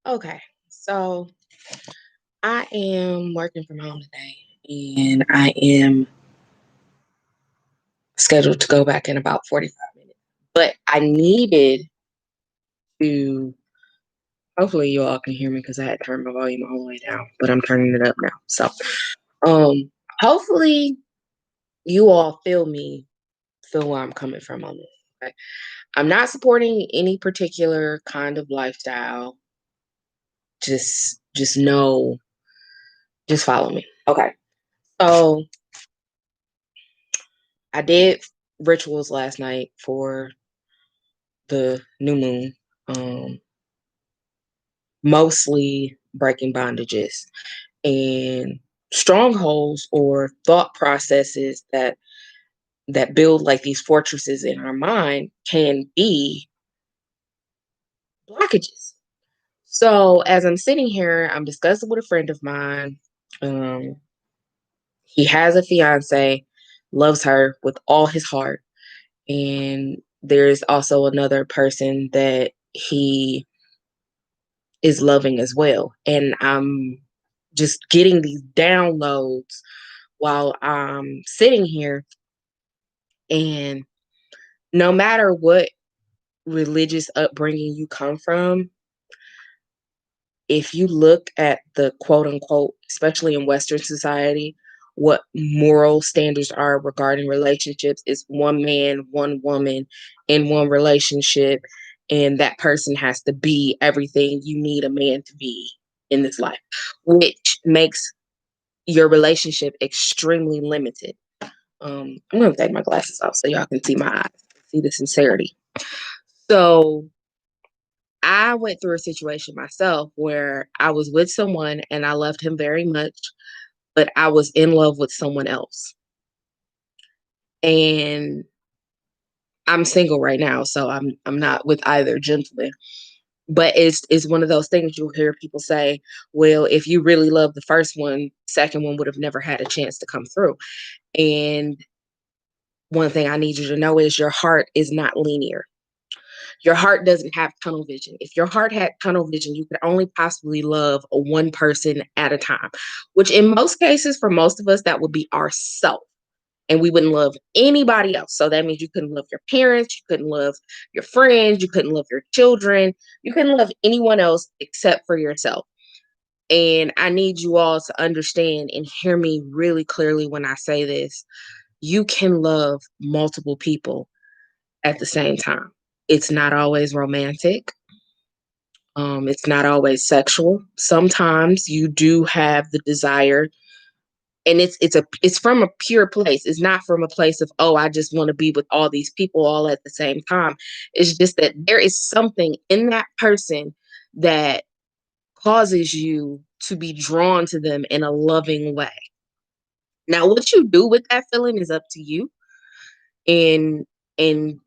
Okay, so I am working from home today and I am scheduled to go back in about 45 minutes. But I needed to, hopefully, you all can hear me because I had turned my volume all the way down, but I'm turning it up now. So, um, hopefully, you all feel where I'm coming from on this. Okay? I'm not supporting any particular kind of lifestyle. Just know, just follow me. Okay. So, I did rituals last night for the new moon, um, mostly breaking bondages and strongholds or thought processes that build like these fortresses in our mind can be blockages. So as I'm sitting here, I'm discussing with a friend of mine. Um, he has a fiance, loves her with all his heart, and there's also another person that he is loving as well. And I'm just getting these downloads while I'm sitting here. And no matter what religious upbringing you come from, if you look at the quote unquote, especially in Western society, what moral standards are regarding relationships is one man, one woman in one relationship, and that person has to be everything you need a man to be in this life, which makes your relationship extremely limited. I'm gonna take my glasses off so y'all can see my eyes, see the sincerity. So I went through a situation myself where I was with someone and I loved him very much, but I was in love with someone else. And I'm single right now, so I'm not with either gentleman. But it's one of those things you'll hear people say, well, if you really love the first one, second one would have never had a chance to come through. And one thing I need you to know is your heart is not linear. Your heart doesn't have tunnel vision. If your heart had tunnel vision, you could only possibly love a one person at a time, which in most cases, for most of us, that would be ourself. And we wouldn't love anybody else. So that means you couldn't love your parents, you couldn't love your friends, you couldn't love your children, you couldn't love anyone else except for yourself. And I need you all to understand and hear me really clearly when I say this. You can love multiple people at the same time. It's not always romantic. It's not always sexual. Sometimes you do have the desire, and it's from a pure place. It's not from a place of, oh, I just want to be with all these people all at the same time. It's just that there is something in that person that causes you to be drawn to them in a loving way. Now, what you do with that feeling is up to you and and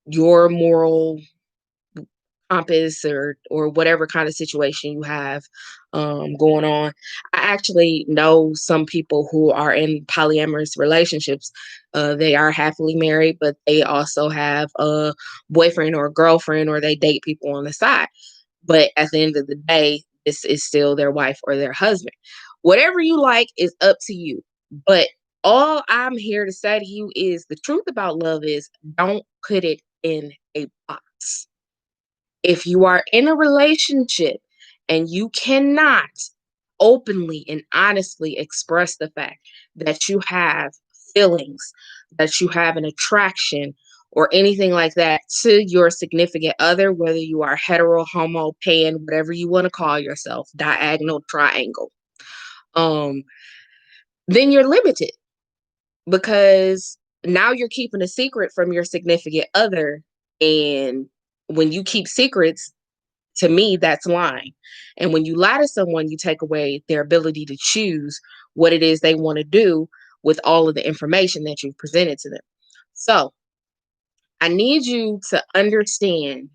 your moral compass or whatever kind of situation you have going on. I actually know some people who are in polyamorous relationships. They are happily married, but they also have a boyfriend or a girlfriend, or they date people on the side. But at the end of the day, this is still their wife or their husband. Whatever you like is up to you. But all I'm here to say to you is the truth about love is don't put it in a box. If you are in a relationship and you cannot openly and honestly express the fact that you have feelings, that you have an attraction or anything like that to your significant other, whether you are hetero, homo, pan, whatever you want to call yourself, diagonal, triangle, um, then you're limited because now you're keeping a secret from your significant other. And when you keep secrets, to me, that's lying. And when you lie to someone, you take away their ability to choose what it is they want to do with all of the information that you've presented to them. So I need you to understand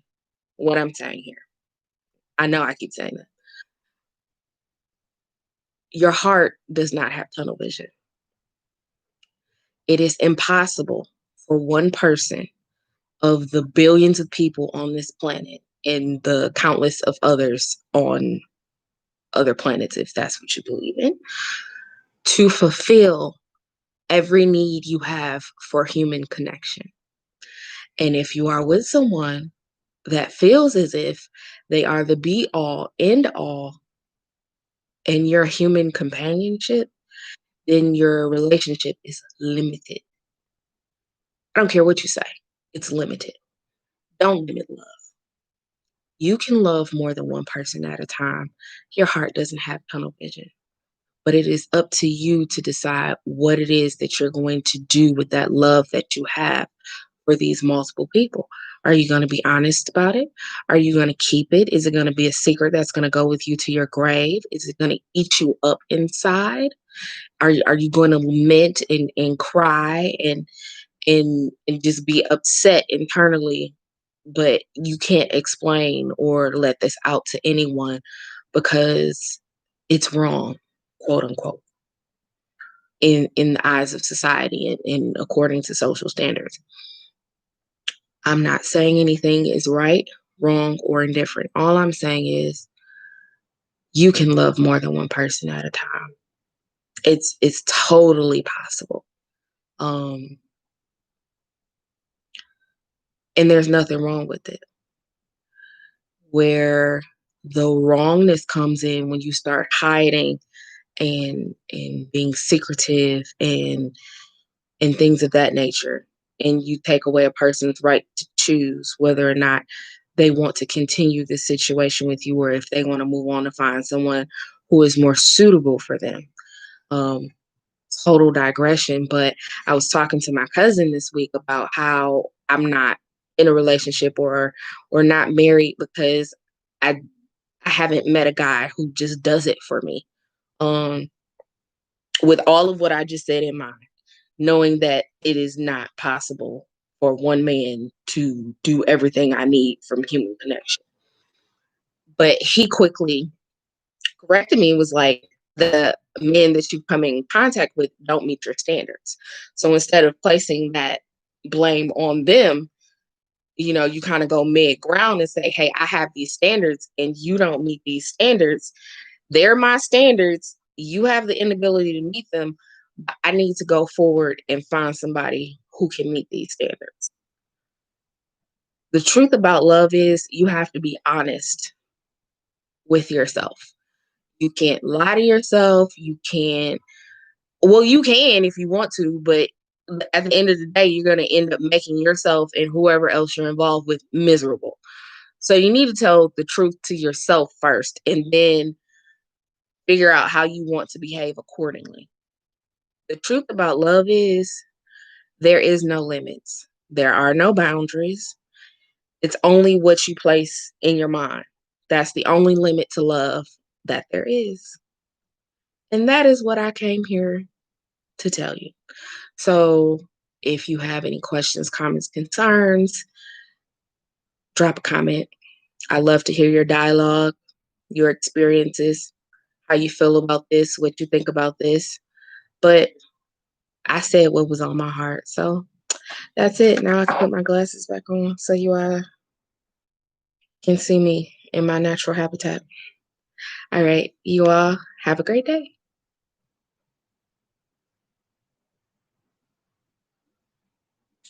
what I'm saying here. I know I keep saying that. Your heart does not have tunnel vision. It is impossible for one person of the billions of people on this planet and the countless of others on other planets, if that's what you believe in, to fulfill every need you have for human connection. And if you are with someone that feels as if they are the be all, end all in your human companionship, then your relationship is limited. I don't care what you say, it's limited. Don't limit love. You can love more than one person at a time. Your heart doesn't have tunnel vision, but it is up to you to decide what it is that you're going to do with that love that you have for these multiple people. Are you going to be honest about it? Are you going to keep it? Is it going to be a secret that's going to go with you to your grave? Is it going to eat you up inside? Are you going to lament and cry and just be upset internally, but you can't explain or let this out to anyone because it's wrong, quote unquote, in the eyes of society and according to social standards. I'm not saying anything is right, wrong, or indifferent. All I'm saying is you can love more than one person at a time. It's totally possible. Um, and there's nothing wrong with it. Where the wrongness comes in when you start hiding and being secretive and things of that nature, and you take away a person's right to choose whether or not they want to continue this situation with you or if they want to move on to find someone who is more suitable for them. um Total digression, but I was talking to my cousin this week about how I'm not in a relationship or not married because i I haven't met a guy who just does it for me. um with all of what I just said in mind, knowing that it is not possible for one man to do everything I need from human connection. But he quickly corrected me and was like, the men that you come in contact with don't meet your standards. So instead of placing that blame on them, you kind of go mid ground and say, hey, I have these standards and you don't meet these standards. They're my standards. You have the inability to meet them. I need to go forward and find somebody who can meet these standards. The truth about love is you have to be honest with yourself. You can't lie to yourself. You can't, well, you can if you want to, but at the end of the day, you're going to end up making yourself and whoever else you're involved with miserable. So you need to tell the truth to yourself first and then figure out how you want to behave accordingly. The truth about love is there is no limits. There are no boundaries. It's only what you place in your mind. That's the only limit to love that there is. And that is what I came here to tell you. So if you have any questions, comments, concerns, drop a comment. I love to hear your dialogue, your experiences, how you feel about this, what you think about this. But I said what was on my heart. So that's it. Now I can put my glasses back on so you can see me in my natural habitat. All right. You all have a great day.